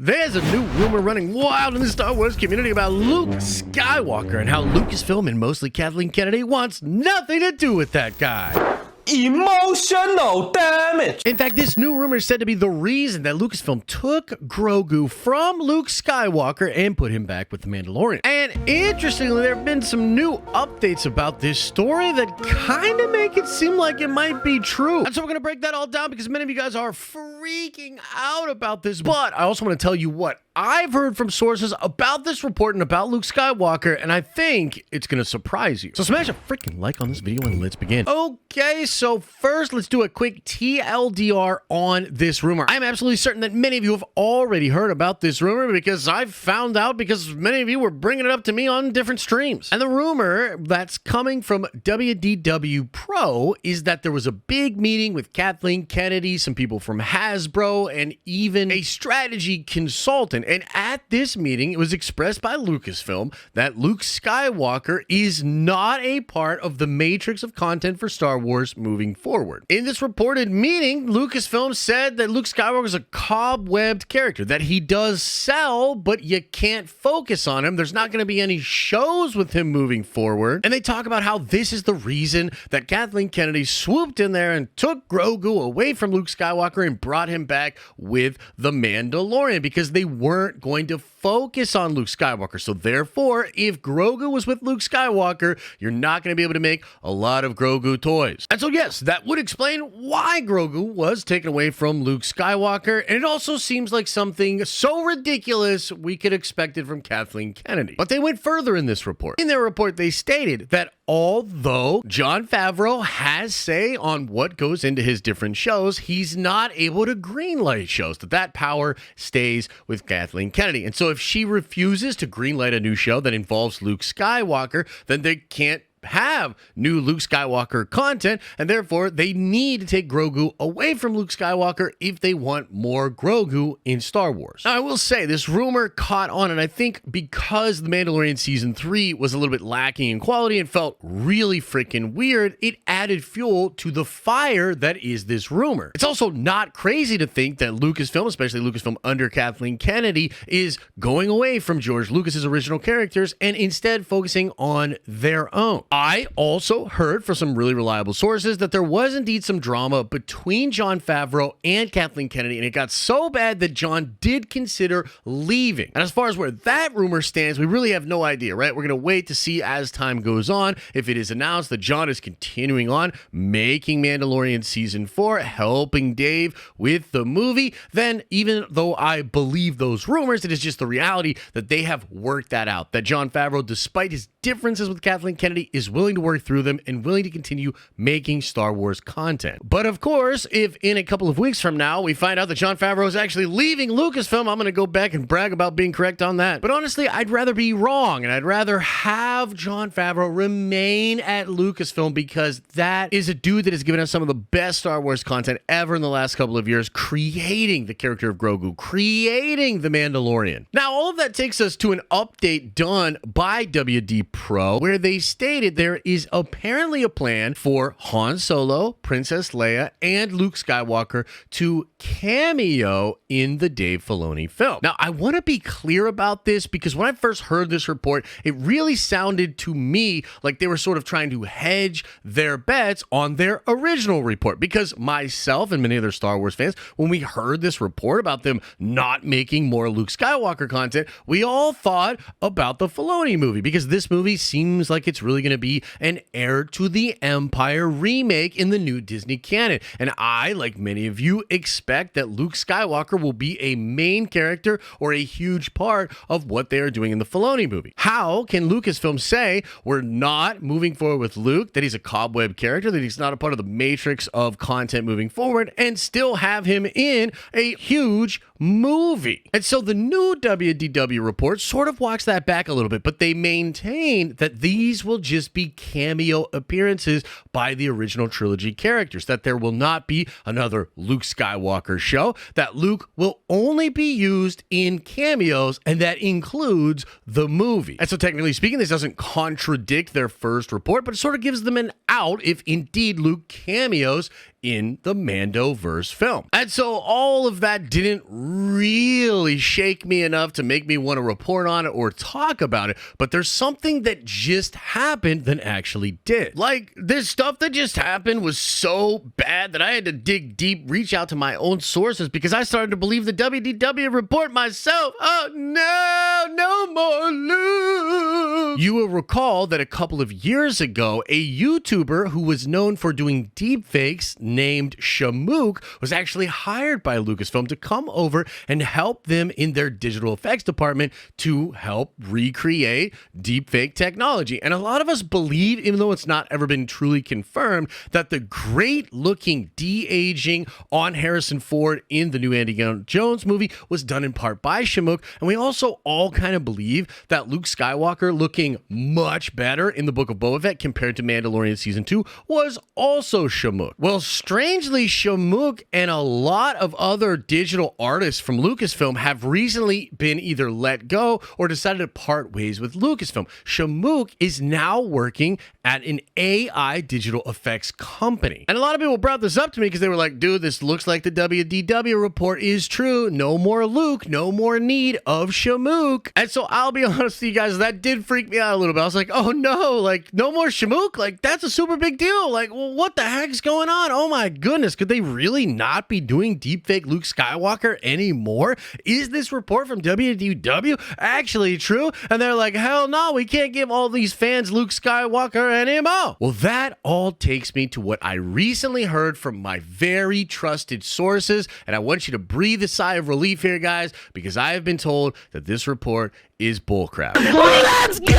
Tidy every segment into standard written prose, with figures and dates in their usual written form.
There's a new rumor running wild in the Star Wars community about Luke Skywalker and how Lucasfilm and mostly Kathleen Kennedy wants nothing to do with that guy. Emotional damage. In fact, this new rumor is said to be the reason that Lucasfilm took Grogu from Luke Skywalker and put him back with the Mandalorian. And interestingly, there have been some new updates about this story that kind of make it seem like it might be true. And so we're going to break that all down because many of you guys are freaking out about this. But I also want to tell you what I've heard from sources about this report and about Luke Skywalker, and I think it's going to surprise you. So smash a freaking like on this video and let's begin. Okay, so first let's do a quick TLDR on this rumor. I'm absolutely certain that many of you have already heard about this rumor because I've found out because many of you were bringing it up to me on different streams. And the rumor that's coming from WDW Pro is that there was a big meeting with Kathleen Kennedy, some people from Hasbro, and even a strategy consultant. And at this meeting, it was expressed by Lucasfilm that Luke Skywalker is not a part of the matrix of content for Star Wars moving forward. In this reported meeting, Lucasfilm said that Luke Skywalker is a cobwebbed character, that he does sell, but you can't focus on him. There's not going to be any shows with him moving forward. And they talk about how this is the reason that Kathleen Kennedy swooped in there and took Grogu away from Luke Skywalker and brought him back with the Mandalorian because they weren't going to focus on Luke Skywalker. So therefore, if Grogu was with Luke Skywalker, you're not going to be able to make a lot of Grogu toys. And so yes, that would explain why Grogu was taken away from Luke Skywalker. And it also seems like something so ridiculous we could expect it from Kathleen Kennedy. But they went further in this report. In their report, they stated that although Jon Favreau has say on what goes into his different shows, he's not able to greenlight shows. That power stays with Kathleen Kennedy. And so if she refuses to greenlight a new show that involves Luke Skywalker, then they can't have new Luke Skywalker content, and therefore they need to take Grogu away from Luke Skywalker if they want more Grogu in Star Wars. Now, I will say this rumor caught on, and I think because The Mandalorian Season 3 was a little bit lacking in quality and felt really freaking weird, it added fuel to the fire that is this rumor. It's also not crazy to think that Lucasfilm, especially Lucasfilm under Kathleen Kennedy, is going away from George Lucas's original characters and instead focusing on their own. I also heard from some really reliable sources that there was indeed some drama between Jon Favreau and Kathleen Kennedy, and it got so bad that Jon did consider leaving. And as far as where that rumor stands, we really have no idea, right? We're going to wait to see as time goes on. If it is announced that Jon is continuing on making Mandalorian Season 4, helping Dave with the movie, then even though I believe those rumors, it is just the reality that they have worked that out. That Jon Favreau, despite his differences with Kathleen Kennedy, is willing to work through them and willing to continue making Star Wars content. But of course, if in a couple of weeks from now we find out that Jon Favreau is actually leaving Lucasfilm, I'm going to go back and brag about being correct on that. But honestly, I'd rather be wrong, and I'd rather have Jon Favreau remain at Lucasfilm because that is a dude that has given us some of the best Star Wars content ever in the last couple of years, creating the character of Grogu, creating the Mandalorian. Now, all of that takes us to an update done by WD Pro, where they stated there is apparently a plan for Han Solo, Princess Leia, and Luke Skywalker to cameo in the Dave Filoni film. Now, I want to be clear about this because when I first heard this report, it really sounded to me like they were sort of trying to hedge their bets on their original report, because myself and many other Star Wars fans, when we heard this report about them not making more Luke Skywalker content, we all thought about the Filoni movie, because this movie seems like it's really going to be an heir to the Empire remake in the new Disney canon. And I, like many of you, expect that Luke Skywalker will be a main character or a huge part of what they are doing in the Filoni movie. How can Lucasfilm say we're not moving forward with Luke, that he's a cobweb character, that he's not a part of the matrix of content moving forward, and still have him in a huge movie? And so the new WDW report sort of walks that back a little bit, but they maintain that these will just be cameo appearances by the original trilogy characters, that there will not be another Luke Skywalker show, that Luke will only be used in cameos, and that includes the movie. And so technically speaking, this doesn't contradict their first report, but it sort of gives them an out if indeed Luke cameos in the Mandoverse film. And so all of that didn't really shake me enough to make me want to report on it or talk about it, but there's something that just happened that actually did. Like, this stuff that just happened was so bad that I had to dig deep, reach out to my own sources, because I started to believe the WDW report myself. Oh no, no more Luke. You will recall that a couple of years ago, a YouTuber who was known for doing deepfakes named Shamook was actually hired by Lucasfilm to come over and help them in their digital effects department to help recreate deepfake technology. And a lot of us believe, even though it's not ever been truly confirmed, that the great looking de-aging on Harrison Ford in the new Indiana Jones movie was done in part by Shamook. And we also all kind of believe that Luke Skywalker looking much better in the Book of Boba Fett compared to Mandalorian Season 2 was also Shamook. Well, strangely, Shamook and a lot of other digital artists from Lucasfilm have recently been either let go or decided to part ways with Lucasfilm. Shamook is now working at an AI digital effects company. And a lot of people brought this up to me because they were like, dude, this looks like the WDW report is true. No more Luke, no more need of Shamook. And so I'll be honest with you guys, that did freak me out a little bit. I was like, oh no, like no more Shamook? Like that's a super big deal. Like, well, what the heck is going on? Oh my goodness, could they really not be doing deepfake Luke Skywalker anymore? Is this report from WDW actually true? And they're like, hell no, we can't give all these fans Luke Skywalker anymore. Well, that all takes me to what I recently heard from my very trusted sources, and I want you to breathe a sigh of relief here, guys, because I have been told that this report is bullcrap. Let's go!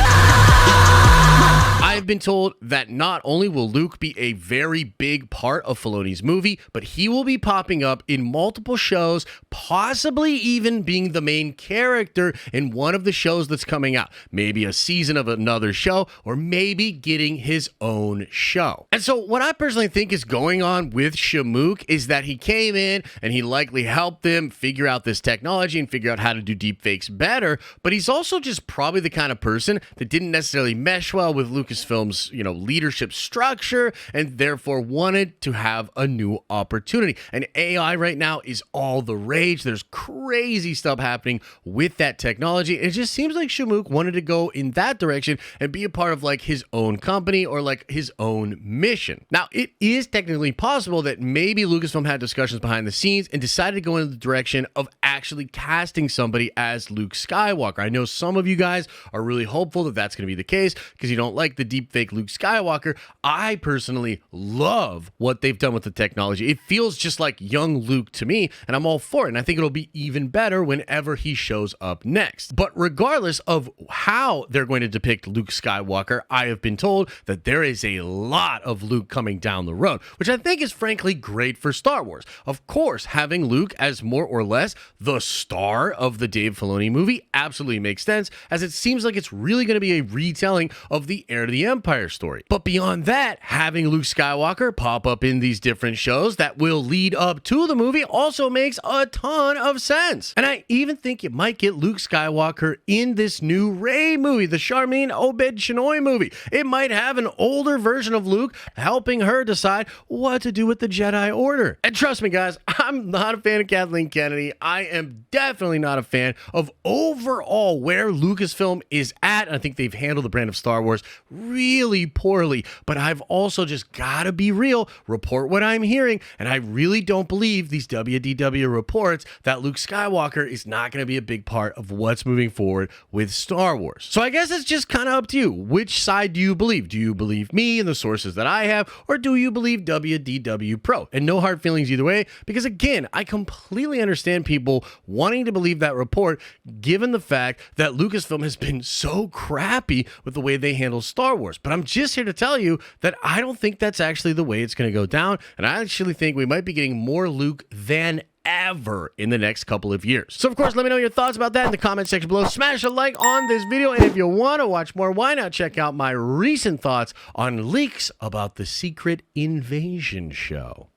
I've been told that not only will Luke be a very big part of Filoni's movie, but he will be popping up in multiple shows, possibly even being the main character in one of the shows that's coming out. Maybe a season of another show, or maybe getting his own show. And so what I personally think is going on with Shamook is that he came in and he likely helped them figure out this technology and figure out how to do deepfakes better, but he's also just probably the kind of person that didn't necessarily mesh well with Lucasfilm's, leadership structure, and therefore wanted to have a new opportunity. And AI right now is all the rage. There's crazy stuff happening with that technology. It just seems like Shamook wanted to go in that direction and be a part of like his own company or like his own mission. Now, it is technically possible that maybe Lucasfilm had discussions behind the scenes and decided to go in the direction of actually casting somebody as Luke Skywalker. I know some of you guys are really hopeful that that's going to be the case because you don't like the deepfake Luke Skywalker. I personally love what they've done with the technology. It feels just like young Luke to me, and I'm all for it. And I think it'll be even better whenever he shows up next. But regardless of how they're going to depict Luke Skywalker, I have been told that there is a lot of Luke coming down the road, which I think is frankly great for Star Wars. Of course, having Luke as more or less the star of the Dave Filoni movie absolutely makes sense, as it seems like it's really going to be a retelling of the Heir to the Empire story. But beyond that, having Luke Skywalker pop up in these different shows that will lead up to the movie also makes a ton of sense. And I even think it might get Luke Skywalker in this new Rey movie, the Charmin Obed Chinoy movie. It might have an older version of Luke helping her decide what to do with the Jedi Order. And trust me, guys, I'm not a fan of Kathleen Kennedy. I am definitely not a fan of overall where Lucasfilm is at. I think they've handled the brand of Star Wars really poorly, but I've also just gotta be real, report what I'm hearing, and I really don't believe these WDW reports that Luke Skywalker is not going to be a big part of what's moving forward with Star Wars. So I guess it's just kind of up to you. Which side do you believe? Do you believe me and the sources that I have, or do you believe WDW Pro? And no hard feelings either way, because again, I completely understand people wanting to believe that report, given the fact that Lucasfilm has been so crappy with the way they handle Star Wars. But I'm just here to tell you that I don't think that's actually the way it's going to go down, and I actually think we might be getting more Luke than ever in the next couple of years. So of course, let me know your thoughts about that in the comment section below. Smash a like on this video, and if you want to watch more, why not check out my recent thoughts on leaks about the Secret Invasion show.